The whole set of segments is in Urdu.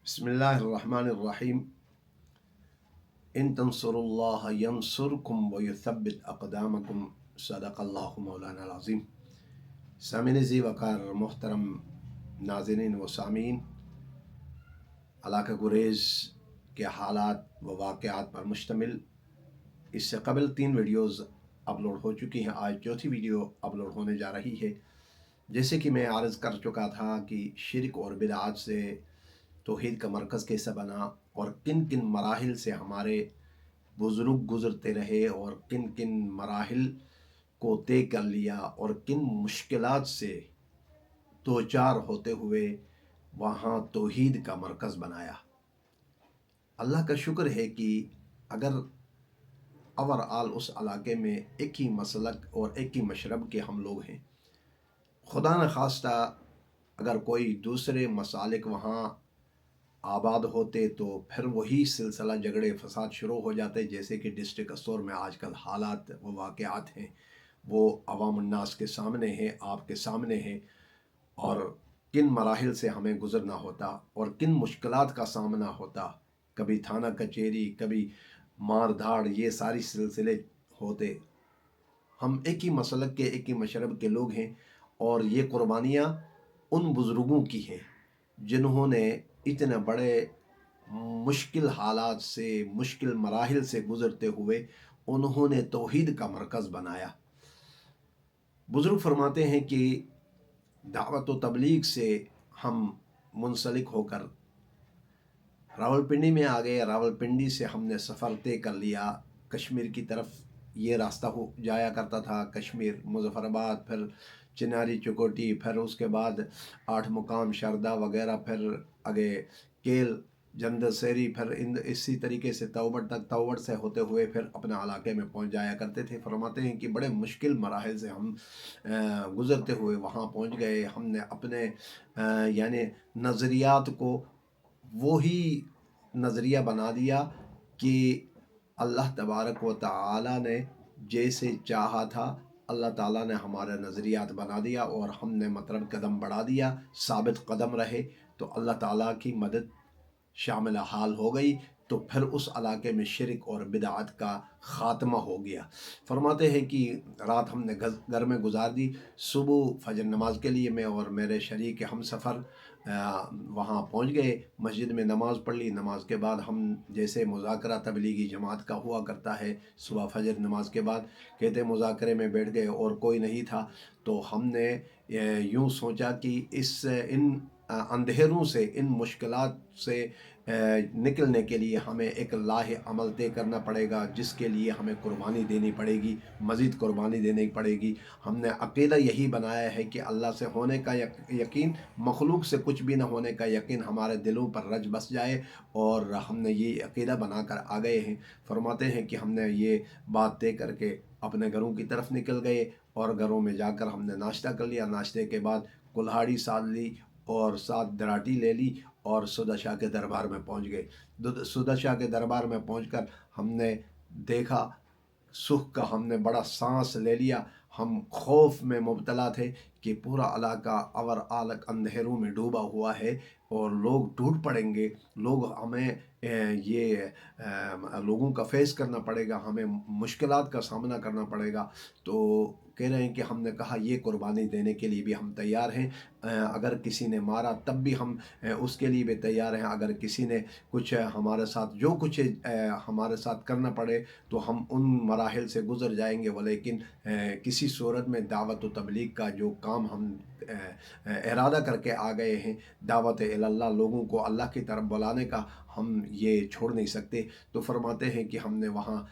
بسم اللہ الرحمن الرحیم ان تنصروا ینصرکم ویثبت اقدامکم صدق اللہ مولانا العظیم۔ سامعین ذی وقار محترم ناظرین و سامعین، علاقہ گریز کے حالات و واقعات پر مشتمل اس سے قبل 3 ویڈیوز اپلوڈ ہو چکی ہیں۔ آج چوتھی ویڈیو اپلوڈ ہونے جا رہی ہے۔ جیسے کہ میں عرض کر چکا تھا کہ شرک اور بدعات سے توحید کا مرکز کیسا بنا اور کن کن مراحل سے ہمارے بزرگ گزرتے رہے اور کن کن مراحل کو طے کر لیا اور کن مشکلات سے دوچار ہوتے ہوئے وہاں توحید کا مرکز بنایا۔ اللہ کا شکر ہے کہ اگر اوورآل اس علاقے میں ایک ہی مسلک اور ایک ہی مشرب کے ہم لوگ ہیں، خدا نخواستہ اگر کوئی دوسرے مسالک وہاں آباد ہوتے تو پھر وہی سلسلہ جھگڑے فساد شروع ہو جاتے، جیسے کہ ڈسٹرکٹ اسٹور میں آج کل حالات و واقعات ہیں، وہ عوام الناس کے سامنے ہیں، آپ کے سامنے ہیں، اور کن مراحل سے ہمیں گزرنا ہوتا اور کن مشکلات کا سامنا ہوتا، کبھی تھانہ کچہری، کبھی مار دھاڑ، یہ ساری سلسلے ہوتے۔ ہم ایک ہی مسلک کے ایک ہی مشرب کے لوگ ہیں اور یہ قربانیاں ان بزرگوں کی ہیں جنہوں نے اتنے بڑے مشکل حالات سے، مشکل مراحل سے گزرتے ہوئے انہوں نے توحید کا مرکز بنایا۔ بزرگ فرماتے ہیں کہ دعوت و تبلیغ سے ہم منسلک ہو کر راولپنڈی میں آ گئے۔ راولپنڈی سے ہم نے سفر طے کر لیا کشمیر کی طرف۔ یہ راستہ جایا کرتا تھا کشمیر، مظفر آباد، پھر چناری چکوٹی، پھر اس کے بعد 8 مقام، شردہ وغیرہ، پھر آگے کیل، جندر سیری، پھر اسی طریقے سے توبڑ تک، توبڑ سے ہوتے ہوئے پھر اپنے علاقے میں پہنچ جایا کرتے تھے۔ فرماتے ہیں کہ بڑے مشکل مراحل سے ہم گزرتے ہوئے وہاں پہنچ گئے۔ ہم نے اپنے یعنی نظریات کو وہی نظریہ بنا دیا کہ اللہ تبارک و تعالی نے جیسے چاہا تھا، اللہ تعالیٰ نے ہمارے نظریات بنا دیا اور ہم نے مطلب قدم بڑھا دیا، ثابت قدم رہے تو اللہ تعالیٰ کی مدد شامل حال ہو گئی، تو پھر اس علاقے میں شرک اور بدعات کا خاتمہ ہو گیا۔ فرماتے ہیں کہ رات ہم نے گھر میں گزار دی، صبح فجر نماز کے لیے میں اور میرے شریک ہم سفر وہاں پہنچ گئے، مسجد میں نماز پڑھ لی۔ نماز کے بعد ہم جیسے مذاکرہ تبلیغی جماعت کا ہوا کرتا ہے، صبح فجر نماز کے بعد کہتے مذاکرے میں بیٹھ گئے اور کوئی نہیں تھا، تو ہم نے یوں سوچا کہ ان اندھیروں سے، ان مشکلات سے نکلنے کے لیے ہمیں ایک لاہ عمل طے کرنا پڑے گا، جس کے لیے ہمیں قربانی دینی پڑے گی، مزید قربانی دینی پڑے گی۔ ہم نے عقیدہ یہی بنایا ہے کہ اللہ سے ہونے کا یقین، مخلوق سے کچھ بھی نہ ہونے کا یقین ہمارے دلوں پر رچ بس جائے، اور ہم نے یہ عقیدہ بنا کر آ گئے ہیں۔ فرماتے ہیں کہ ہم نے یہ بات طے کر کے اپنے گھروں کی طرف نکل گئے اور گھروں میں جا کر ہم نے ناشتہ کر لیا۔ ناشتے کے بعد کلہاڑی ساتھ لی اور ساتھ دراٹی لے لی اور سودا شاہ کے دربار میں پہنچ گئے۔ سودا شاہ کے دربار میں پہنچ کر ہم نے دیکھا، سکھ کا ہم نے بڑا سانس لے لیا۔ ہم خوف میں مبتلا تھے کہ پورا علاقہ اندھیروں میں ڈوبا ہوا ہے اور لوگ ٹوٹ پڑیں گے، ہمیں یہ لوگوں کا فیس کرنا پڑے گا، ہمیں مشکلات کا سامنا کرنا پڑے گا۔ تو کہہ رہے ہیں کہ ہم نے کہا یہ قربانی دینے کے لیے بھی ہم تیار ہیں، اگر کسی نے مارا تب بھی ہم اس کے لیے بھی تیار ہیں، اگر کسی نے کچھ ہمارے ساتھ جو کچھ ہمارے ساتھ کرنا پڑے تو ہم ان مراحل سے گزر جائیں گے، ولیکن کسی صورت میں دعوت و تبلیغ کا جو کام ہم ارادہ کر کے آ گئے ہیں، دعوت اللہ، لوگوں کو اللہ کی طرف بلانے کا، ہم یہ چھوڑ نہیں سکتے۔ تو فرماتے ہیں کہ ہم نے وہاں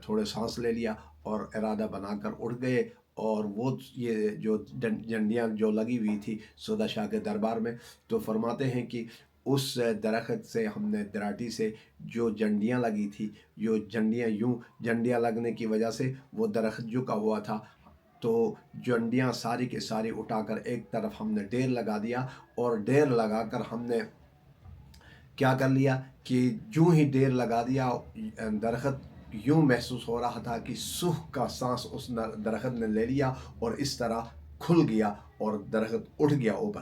تھوڑے سانس لے لیا اور ارادہ بنا کر اٹھ گئے، اور وہ یہ جو جنڈیاں جو لگی ہوئی تھی سودا شاہ کے دربار میں، تو فرماتے ہیں کہ اس درخت سے ہم نے دراٹی سے جو جنڈیاں لگی تھی، جو جنڈیاں لگنے کی وجہ سے وہ درخت جھکا ہوا تھا، تو جنڈیاں ساری کے ساری اٹھا کر ایک طرف ہم نے ڈیر لگا دیا، اور ڈیر لگا کر ہم نے کیا کر لیا کہ جو ہی ڈیر لگا دیا، درخت یوں محسوس ہو رہا تھا کہ سکھ کا سانس اس درخت نے لے لیا اور اس طرح کھل گیا اور درخت اٹھ گیا اوپر۔